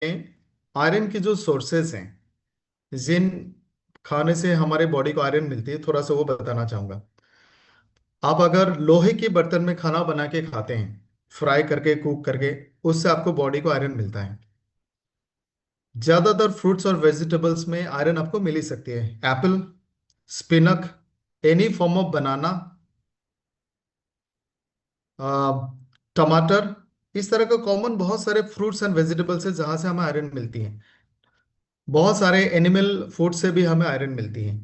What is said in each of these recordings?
Iron की जो sources हैं, जिन खाने से हमारे बॉडी को आयरन मिलती है, थोड़ा सा वो बताना चाहूंगा। आप अगर लोहे के बर्तन में खाना बना के खाते हैं, फ्राई करके, कुक करके, उससे आपको बॉडी को आयरन मिलता है। ज्यादातर फ्रूट्स और वेजिटेबल्स में आयरन आपको मिल ही सकती है। Apple, spinach, any form of banana, टमाटर, इस तरह का कॉमन बहुत सारे फ्रूट्स एंड वेजिटेबल्स है जहां से हमें आयरन मिलती है। बहुत सारे एनिमल फूड से भी हमें आयरन मिलती है।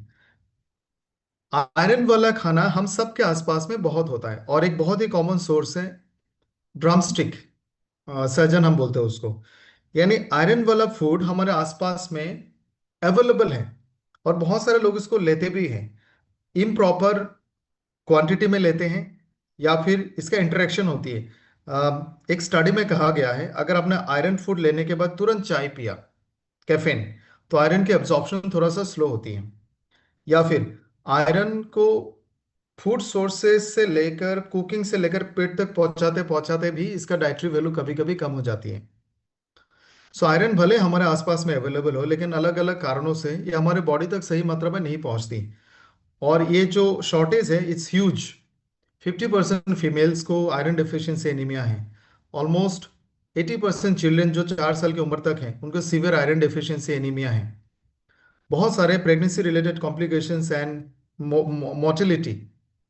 आयरन वाला खाना हम सबके आसपास में बहुत होता है, और एक बहुत ही कॉमन सोर्स है ड्रमस्टिक, सहजन हम बोलते हैं उसको। यानी आयरन वाला फूड हमारे आसपास में अवेलेबल है, और बहुत सारे लोग इसको लेते भी हैं। इम्प्रॉपर क्वांटिटी में लेते हैं, या फिर इसका इंटरेक्शन होती है। एक स्टडी में कहा गया है, अगर आपने आयरन फूड लेने के बाद तुरंत चाय पिया, कैफीन, तो आयरन की एब्जॉर्प्शन थोड़ा सा स्लो होती है। या फिर आयरन को फूड सोर्सेज से लेकर, कुकिंग से लेकर पेट तक पहुंचाते पहुंचाते भी इसका डाइटरी वैल्यू कभी कभी कम हो जाती है। सो आयरन भले हमारे आसपास में अवेलेबल हो, लेकिन अलग अलग कारणों से ये हमारे बॉडी तक सही मात्रा में नहीं पहुंचती। और ये जो शॉर्टेज है, इट्स ह्यूज। 50% फीमेल्स को आयरन डिफिशियंसी एनीमिया है। ऑलमोस्ट 80% चिल्ड्रन जो 4 साल की उम्र तक हैं, उनको सीवियर आयरन डिफिशियंसी एनीमिया है। बहुत सारे pregnancy related complications and mortality,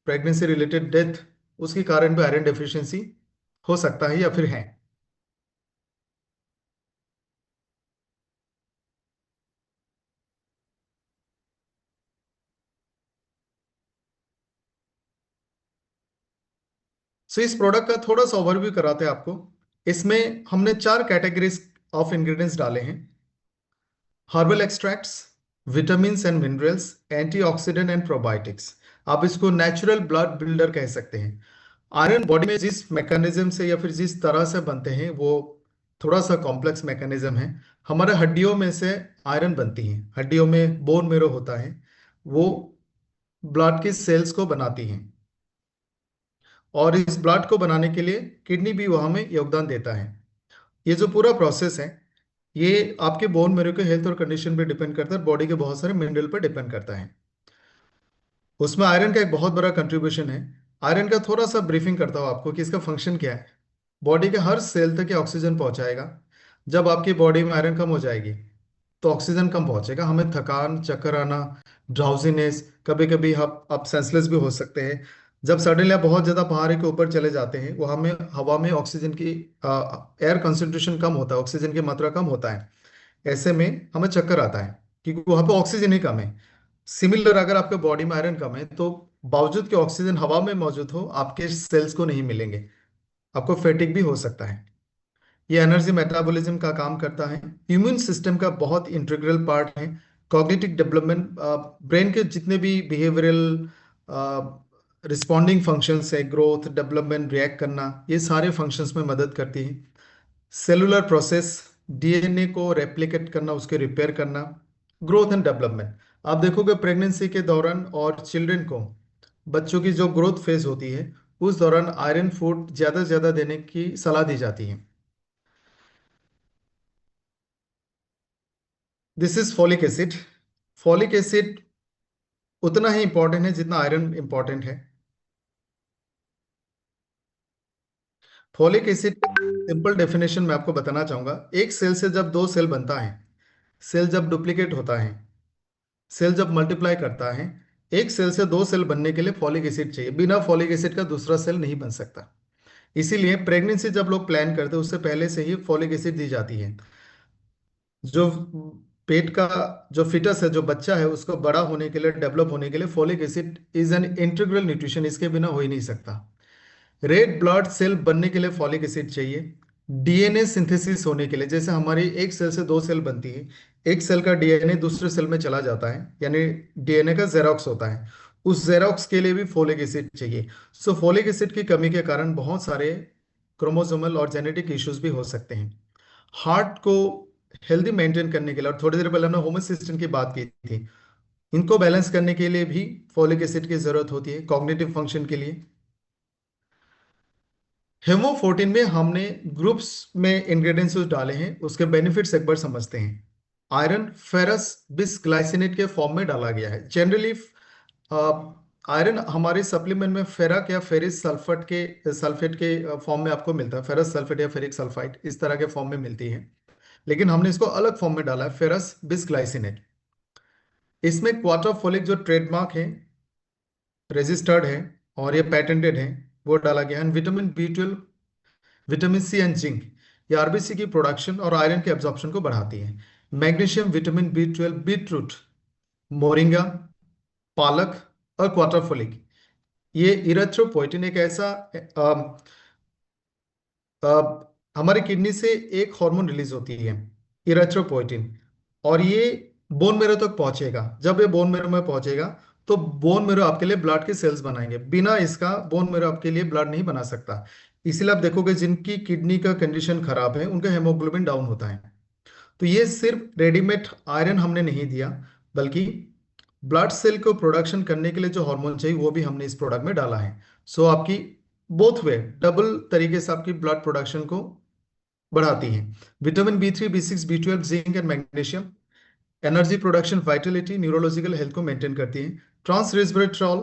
pregnancy related death, उसके कारण भी आयरन डेफिशिएंसी हो सकता है या फिर है। सो इस प्रोडक्ट का थोड़ा सा ओवरव्यू कराते हैं आपको। इसमें हमने 4 कैटेगरीज ऑफ इंग्रेडिएंट्स डाले हैं: herbal extracts, vitamins and minerals, antioxidant and probiotics. आप इसको नेचुरल ब्लड बिल्डर कह सकते हैं। आयरन बॉडी में जिस मैकेनिज्म से या फिर जिस तरह से बनते हैं, वो थोड़ा सा कॉम्प्लेक्स मैकेनिज्म है। हमारे हड्डियों में से आयरन बनती है, हड्डियों में बोन मेरो होता है, वो ब्लड की सेल्स को बनाती हैं। और इस ब्लड को बनाने के लिए किडनी भी वहाँ में योगदान देता है। ये जो पूरा प्रोसेस है, ये आपके बोन मेरो के हेल्थ और कंडीशन पे डिपेंड करता है, बॉडी के बहुत सारे मिनरल पर डिपेंड करता है। उसमें आयरन का एक बहुत बड़ा कंट्रीब्यूशन है। आयरन का थोड़ा सा ब्रीफिंग करता हूँ आपको कि इसका फंक्शन क्या है। बॉडी के हर सेल तक ये ऑक्सीजन पहुंचाएगा। जब आपकी बॉडी में आयरन कम हो जाएगी, तो ऑक्सीजन कम पहुंचेगा, हमें थकान, चक्कर आना, ड्राउजीनेस, कभी कभी आप सेंसलेस भी हो सकते हैं। जब सडनली आप बहुत ज़्यादा पहाड़ी के ऊपर चले जाते हैं, वहाँ में हवा में ऑक्सीजन की एयर कंसंट्रेशन कम होता है, ऑक्सीजन की मात्रा कम होता है। ऐसे में हमें चक्कर आता है, क्योंकि वहाँ पे ऑक्सीजन ही कम है। सिमिलर, अगर आपके बॉडी में आयरन कम है, तो बावजूद कि ऑक्सीजन हवा में मौजूद हो, आपके सेल्स को नहीं मिलेंगे, आपको फैटिक भी हो सकता है। ये एनर्जी मेटाबॉलिज्म का काम करता है, इम्यून सिस्टम का बहुत इंटीग्रल पार्ट है। कॉग्निटिव डेवलपमेंट, ब्रेन के जितने भी बिहेवियरल रिस्पॉन्डिंग फंक्शंस है, ग्रोथ, डेवलपमेंट, रिएक्ट करना, ये सारे फंक्शंस में मदद करती है। सेलुलर प्रोसेस, डीएनए को रेप्लिकेट करना, उसके रिपेयर करना, ग्रोथ एंड डेवलपमेंट। आप देखोगे प्रेगनेंसी के दौरान और चिल्ड्रन को, बच्चों की जो ग्रोथ फेज होती है, उस दौरान आयरन फूड ज़्यादा से ज़्यादा देने की सलाह दी जाती है। This is folic acid. Folic acid उतना ही इंपॉर्टेंट है जितना आयरन इंपॉर्टेंट है। फॉलिक एसिड सिंपल डेफिनेशन मैं आपको बताना चाहूंगा। एक सेल से जब दो सेल बनता है, सेल जब डुप्लीकेट होता है, सेल जब मल्टीप्लाई करता है, एक सेल से दो सेल बनने के लिए फॉलिक एसिड चाहिए। बिना फॉलिक एसिड का दूसरा सेल नहीं बन सकता। इसीलिए प्रेगनेंसी जब लोग प्लान करते हैं, उससे पहले से ही फॉलिक एसिड दी जाती है। जो पेट का जो फिटस है, जो बच्चा है, उसको बड़ा होने के लिए, डेवलप होने के लिए folic acid is an integral nutrition, इसके बिना हो ही नहीं सकता। रेड ब्लड सेल बनने के लिए फॉलिक एसिड चाहिए। डीएनए सिंथेसिस होने के लिए, जैसे हमारी एक सेल से दो सेल बनती है, एक सेल का डीएनए दूसरे सेल में चला जाता है, यानी डीएनए का जेरोक्स होता है, उस जेरोक्स के लिए भी फॉलिक एसिड चाहिए। सो फॉलिक एसिड की कमी के कारण बहुत सारे क्रोमोसोमल और जेनेटिक इश्यूज भी हो सकते हैं। हार्ट को हेल्दी मेंटेन करने के लिए, और थोड़ी देर पहले हमने होमोसिस्टेइन की बात की थी, इनको बैलेंस करने के लिए भी फॉलिक एसिड की जरूरत होती है, कॉग्निटिव फंक्शन के लिए। हेमो14 में हमने ग्रुप्स में इंग्रेडिएंट्स डाले हैं, उसके बेनिफिट्स एक बार समझते हैं। आयरन फेरस बिसग्लाइसिनेट के फॉर्म में डाला गया है। जनरली आयरन हमारे सप्लीमेंट में फेरक या फेरिस सल्फेट के फॉर्म में आपको मिलता है, फेरस सल्फेट या फेरिक सल्फाइड इस तरह के फॉर्म में मिलती है। लेकिन हमने इसको अलग फॉर्म में डाला है, फेरस बिसग्लाइसिनेट। इसमें क्वार्टरफोलिक जो ट्रेडमार्क है, रजिस्टर्ड है और ये पेटेंटेड है, वो डाला गया है। Vitamin B12, vitamin C and zinc, ये आरबीसी की प्रोडक्शन और आयरन के एब्जॉर्प्शन को बढ़ाती है। Magnesium, vitamin B12, beetroot, moringa, पालक और क्वार्टरफोलिक, ये इरेथ्रोपोइटिन एक ऐसा हमारे किडनी से एक हार्मोन रिलीज होती है, इरेथ्रोपोइटिन, और ये बोन मेरो तक पहुंचेगा। जब ये बोन मेरो में पहुंचेगा तो बोन मेरो आपके लिए ब्लड के सेल्स बनाएंगे। बिना इसका बोन मेरो आपके लिए ब्लड नहीं बना सकता। इसीलिए आप देखोगे जिनकी किडनी का कंडीशन खराब है उनका हेमोग्लोबिन डाउन होता है। तो ये सिर्फ रेडीमेड आयरन हमने नहीं दिया, बल्कि ब्लड सेल को प्रोडक्शन करने के लिए जो हार्मोन चाहिए वो भी हमने इस प्रोडक्ट में डाला है। सो आपकी बोथ वे डबल तरीके से आपकी ब्लड प्रोडक्शन को बढ़ाती है। Vitamin B3, B6, B12, zinc and magnesium energy production, Vitality, neurological health को मेंटेन करती है। ट्रांस रेस्वेराट्रॉल,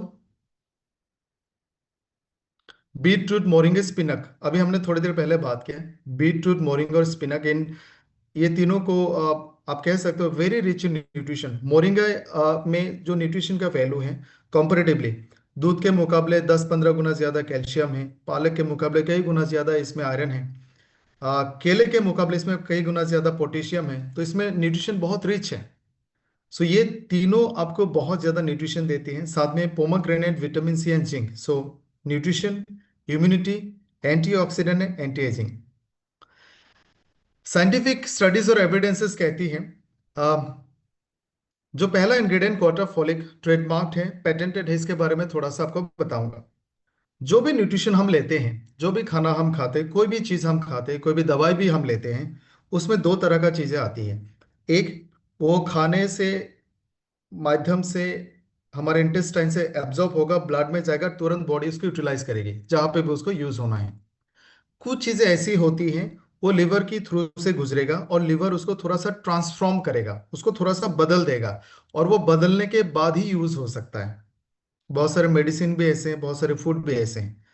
बीटरूट, मोरिंगा, स्पिनक, अभी हमने थोड़ी देर पहले बात किया। बीटरूट, मोरिंगा और स्पिनक, इन ये तीनों को आप कह सकते हो very rich in nutrition. Moringa में जो न्यूट्रिशन का वैल्यू है कंपैरेटिवली दूध के मुकाबले 10-15 गुना ज्यादा कैल्शियम है, पालक के मुकाबले कई गुना ज्यादा इसमें आयरन है, केले के मुकाबले इसमें कई गुना ज्यादा पोटेशियम है। तो इसमें न्यूट्रिशन बहुत रिच है। सो ये तीनों आपको बहुत ज्यादा न्यूट्रिशन देती हैं। साथ में pomegranate, vitamin C and zinc, so nutrition, immunity, antioxidant, anti ageing. Scientific studies और एविडेंसेस कहती हैं जो पहला इंग्रेडिएंट क्वार्टरफोलिक ट्रेडमार्क्ड है, पेटेंटेड है, इसके बारे में थोड़ा सा आपको बताऊंगा। जो भी न्यूट्रिशन हम लेते हैं, जो भी खाना हम खाते हैं, कोई भी चीज़ हम खाते हैं, कोई भी दवाई भी हम लेते हैं, उसमें दो तरह का चीज़ें आती हैं। एक, वो खाने से माध्यम से हमारे इंटेस्टाइन से एब्जॉर्ब होगा, ब्लड में जाएगा, तुरंत बॉडी उसको यूटिलाइज करेगी जहाँ पे भी उसको यूज होना है। कुछ चीजें ऐसी होती हैं वो लिवर की थ्रू से गुजरेगा और लिवर उसको थोड़ा सा ट्रांसफॉर्म करेगा, उसको थोड़ा सा बदल देगा, और वो बदलने के बाद ही यूज हो सकता है। बहुत सारे मेडिसिन भी ऐसे हैं, बहुत सारे फूड भी ऐसे हैं।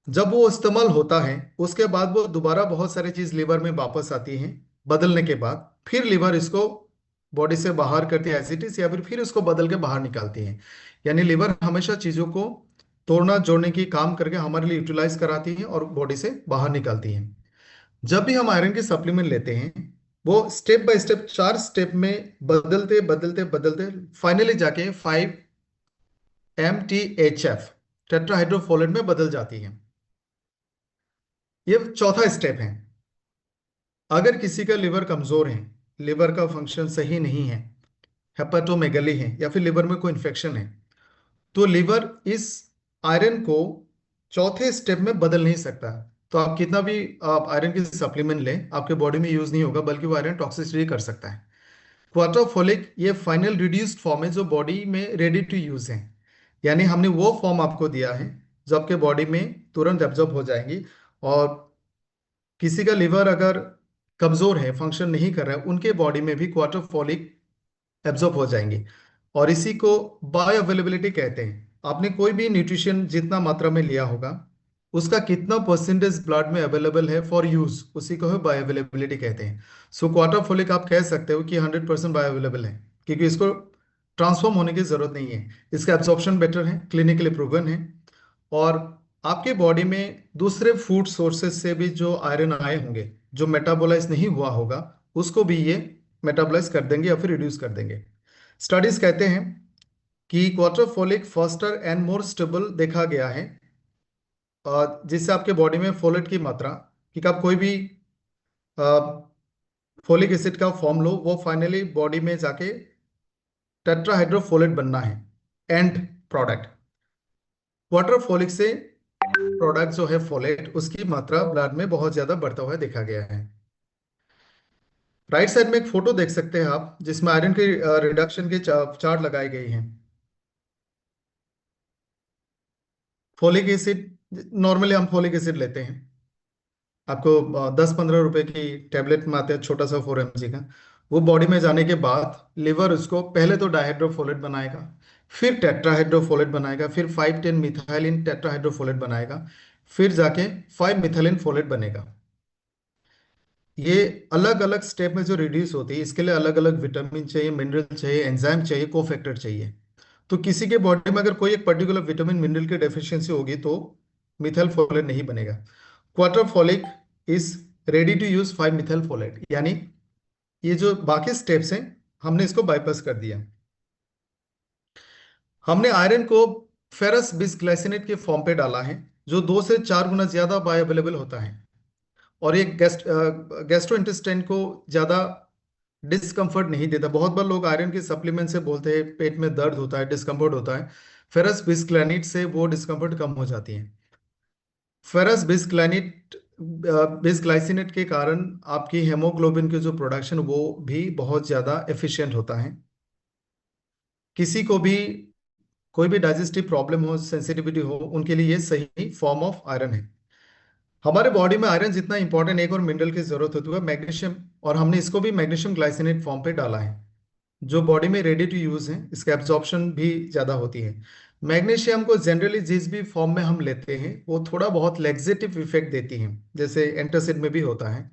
जब वो इस्तेमाल होता है उसके बाद वो दोबारा बहुत सारी चीज लिवर में वापस आती हैं, बदलने के बाद फिर लिवर इसको बॉडी से बाहर करती है एज इट इज, या फिर उसको बदल के बाहर निकालती है। यानी लिवर हमेशा चीजों को तोड़ना जोड़ने की काम करके हमारे लिए यूटिलाइज कराती है और बॉडी से बाहर निकालती है। जब भी हम आयरन की सप्लीमेंट लेते हैं वो स्टेप बाय स्टेप 4 स्टेप में बदलते बदलते बदलते फाइनली जाके 5-MTHF टेट्राहाइड्रोफोलेट में बदल जाती है। ये चौथा स्टेप है। अगर किसी का लिवर कमजोर है, लिवर का फंक्शन सही नहीं है, हेपाटोमेगली है या फिर लिवर में कोई इन्फेक्शन है, तो लिवर इस आयरन को चौथे स्टेप में बदल नहीं सकता। तो आप कितना भी आप आयरन की सप्लीमेंट लें, आपके बॉडी में यूज नहीं होगा, बल्कि वो आयरन टॉक्सिसिटी कर सकता है। क्वार्टरफोलिक ये फाइनल रिड्यूस्ड फॉर्म है जो बॉडी में रेडी टू यूज है। यानी हमने वो फॉर्म आपको दिया है जो आपके बॉडी में तुरंत एब्जॉर्ब हो जाएंगी। और किसी का लिवर अगर कमजोर है, फंक्शन नहीं कर रहा है, उनके बॉडी में भी क्वार्टरफोलिक एब्जॉर्ब हो जाएंगे। और इसी को बायो अवेलेबिलिटी कहते हैं। आपने कोई भी न्यूट्रिशन जितना मात्रा में लिया होगा उसका कितना परसेंटेज ब्लड में अवेलेबल है फॉर यूज, उसी को बायो अवेलेबिलिटी कहते हैं। सो क्वार्टरफोलिक आप कह सकते हो कि 100% बायो अवेलेबल है, क्योंकि इसको ट्रांसफॉर्म होने की जरूरत नहीं है। इसका एब्जॉर्प्शन बेटर है, क्लिनिकली प्रूवन है। और आपके बॉडी में दूसरे फूड सोर्सेज से भी जो आयरन आए होंगे, जो मेटाबोलाइज नहीं हुआ होगा, उसको भी ये मेटाबोलाइज कर देंगे या फिर रिड्यूस कर देंगे। स्टडीज कहते हैं कि क्वार्टरफोलिक फास्टर एंड मोर स्टेबल देखा गया है, जिससे आपके बॉडी में फोलेट की मात्रा, कि आप कोई भी फोलिक एसिड का फॉर्म लो, वो फाइनली बॉडी में जाके टेट्राहाइड्रोफोलेट बनना है एंड प्रोडक्ट। क्वार्टरफोलिक से प्रोडक्ट जो है फोलेट, उसकी मात्रा ब्लड में बहुत ज्यादा बढ़ता हुआ देखा गया है। राइट साइड में एक फोटो देख सकते हैं आप, जिसमें आयरन के रिडक्शन के चार्ट लगाई गई हैं। फोलिक एसिड नॉर्मली हम फोलिक एसिड लेते हैं, आपको 10-15 रुपए की टैबलेट में आते हैं, छोटा सा 4 mg का। वो बॉडी में जाने के बाद लिवर उसको पहले तो डाइहाइड्रोफोलेट बनाएगा, फिर टेट्राहाइड्रोफोलेट बनाएगा, फिर 5-10 मिथाइलिन टेट्राहाइड्रोफोलेट बनाएगा, फिर जाके 5 मिथाइलिन फोलेट बनेगा। ये अलग अलग स्टेप में जो रिड्यूस होती है, इसके लिए अलग अलग विटामिन चाहिए, मिनरल चाहिए, एंजाइम चाहिए, कोफैक्टर चाहिए। तो किसी के बॉडी में अगर कोई एक पर्टिकुलर विटामिन मिनरल की डेफिशिएंसी होगी तो मिथाइल फोलेट नहीं बनेगा। Quatrefolic is ready to use 5 methyl folate, यानी ये जो बाकी स्टेप्स हैं हमने इसको बाईपास कर दिया। हमने आयरन को फेरस बिसग्लाइसिनेट के फॉर्म पे डाला है, जो 2 से 4 गुना ज्यादा बायोअवेलेबल होता है, और ये गैस्ट्रोइंटेस्टाइन को ज्यादा डिस्कम्फर्ट नहीं देता। बहुत बार लोग आयरन के सप्लीमेंट से बोलते हैं पेट में दर्द होता है, डिस्कम्फर्ट होता है, फेरस बिस्ग्लैनिट से वो डिस्कम्फर्ट कम हो जाती है। फेरस बिस्ग्लैनिट बिसग्लाइसिनेट के कारण आपकी हेमोग्लोबिन की जो प्रोडक्शन वो भी बहुत ज्यादा एफिशिएंट होता है। किसी को भी कोई भी डाइजेस्टिव प्रॉब्लम हो, सेंसिटिविटी हो, उनके लिए ये सही फॉर्म ऑफ आयरन है। हमारे बॉडी में आयरन जितना इंपॉर्टेंट एक और मिनरल की जरूरत होती है मैग्नीशियम, और हमने इसको भी मैग्नीशियम ग्लाइसिनेट फॉर्म पे डाला है, जो बॉडी में रेडी टू यूज है, इसका एब्जॉर्प्शन भी ज़्यादा होती है। मैग्नीशियम को जनरली जिस भी फॉर्म में हम लेते हैं वो थोड़ा बहुत लेग्जेटिव इफेक्ट देती है, जैसे एंटासिड में भी होता है।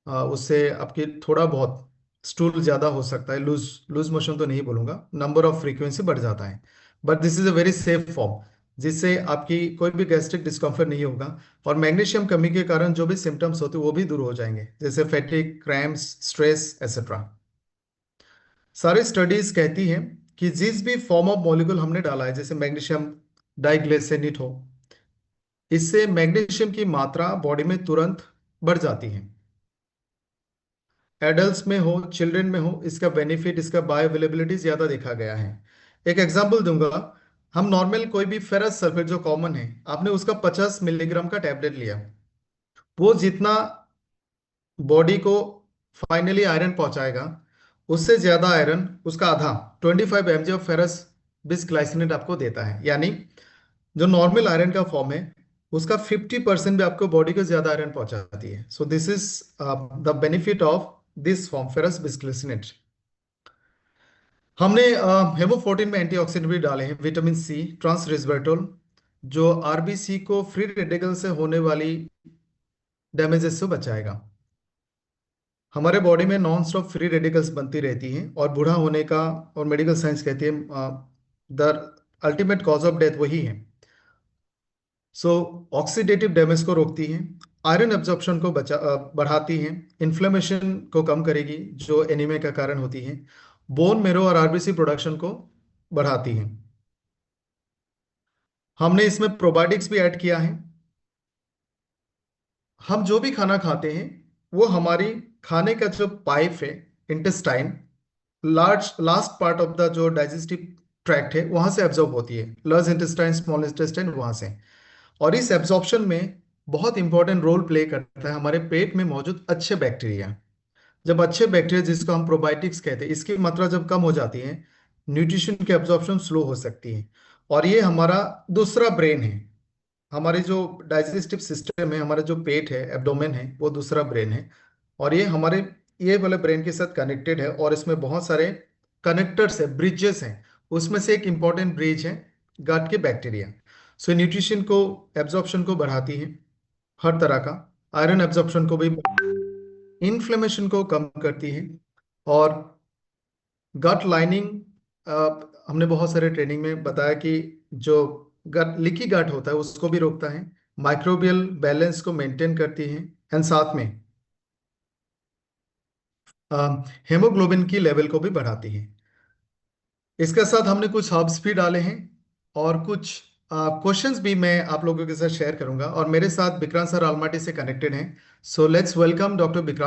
उससे आपकी थोड़ा बहुत स्टूल ज़्यादा हो सकता है, लूज लूज मोशन तो नहीं बोलूँगा, नंबर ऑफ फ्रीक्वेंसी बढ़ जाता है, but this is a very safe form, जिससे आपकी कोई भी गैस्ट्रिक डिस्कम्फर्ट नहीं होगा। और मैग्नीशियम कमी के कारण जो भी सिम्टम्स होते हैं वो भी दूर हो जाएंगे, जैसे फैटिक, क्रैम्प्स, स्ट्रेस एक्सेट्रा। सारी स्टडीज कहती हैं कि जिस भी फॉर्म ऑफ मॉलिक्यूल हमने डाला है, जैसे मैग्नीशियम डाइग्लिसराइड हो, इससे मैग्नीशियम की मात्रा बॉडी में तुरंत बढ़ जाती है। एडल्ट्स में हो, चिल्ड्रन में हो, इसका बेनिफिट, इसका बायोअवेलेबिलिटी ज्यादा देखा गया है। एक एग्जांपल दूंगा। हम नॉर्मल कोई भी फेरस सल्फेट जो कॉमन है, आपने उसका 50 मिलीग्राम का टैबलेट लिया, वो जितना बॉडी को फाइनली आयरन पहुंचाएगा, उससे ज्यादा आयरन उसका आधा 25 mg ऑफ फेरस बिसग्लाइसिनेट आपको देता है। यानी जो नॉर्मल आयरन का फॉर्म है उसका 50% भी आपको बॉडी को ज्यादा आयरन पहुंचाती है। So this is the benefit of this form ferrous bisglycinate. हमने हेमोफोर्टिन में एंटीऑक्सीडेंट भी डाले हैं, विटामिन सी, ट्रांस रेस्वेराट्रोल, जो आरबीसी को फ्री रेडिकल से होने वाली डैमेजेस से बचाएगा। हमारे बॉडी में नॉन स्टॉप फ्री रेडिकल्स बनती रहती हैं, और बूढ़ा होने का, और मेडिकल साइंस कहती है the ultimate cause of death वही है। सो ऑक्सीडेटिव डैमेज को रोकती है, आयरन एब्जॉर्प्शन को बढ़ाती है, इन्फ्लेमेशन को कम करेगी जो एनीमिया का कारण होती है, बोन मेरो और आरबीसी प्रोडक्शन को बढ़ाती है। हमने इसमें प्रोबायोटिक्स भी ऐड किया है। हम जो भी खाना खाते हैं वो हमारी खाने का जो पाइप है, intestine, large last part of the जो डाइजेस्टिव ट्रैक्ट है वहां से एब्जॉर्ब होती है, लार्ज इंटेस्टाइन, स्मॉल इंटेस्टाइन, वहां से। और इस एब्जॉर्प्शन में बहुत इंपॉर्टेंट रोल प्ले करता है हमारे पेट में मौजूद अच्छे बैक्टीरिया। जब अच्छे बैक्टीरिया, जिसको हम प्रोबायोटिक्स कहते हैं, इसकी मात्रा जब कम हो जाती है, न्यूट्रिशन की एब्जॉर्प्शन स्लो हो सकती है। और ये हमारा दूसरा ब्रेन है। हमारे जो डाइजेस्टिव सिस्टम है, हमारा जो पेट है, एब्डोमेन है, वो दूसरा ब्रेन है। और ये हमारे ये वाले ब्रेन के साथ कनेक्टेड है, और इसमें बहुत सारे कनेक्टर्स है, ब्रिजेस हैं। उसमें से एक इंपॉर्टेंट ब्रिज है गट के बैक्टीरिया। सो न्यूट्रिशन को, एब्जॉर्प्शन को बढ़ाती है हर तरह का, आयरन एब्जॉर्प्शन को भी, इन्फ्लेमेशन को कम करती है, और गट लाइनिंग, हमने बहुत सारे ट्रेनिंग में बताया कि जो गट, लीकी गट होता है उसको भी रोकता है, माइक्रोबियल बैलेंस को मेंटेन करती है, एंड साथ में हेमोग्लोबिन की लेवल को भी बढ़ाती है। इसके साथ हमने कुछ हर्ब्स भी डाले हैं, और कुछ क्वेश्चंस भी मैं आप लोगों के साथ शेयर करूंगा, और मेरे साथ विक्रांत सर आलमाटी से कनेक्टेड हैं। So let's welcome doctor Vikrant.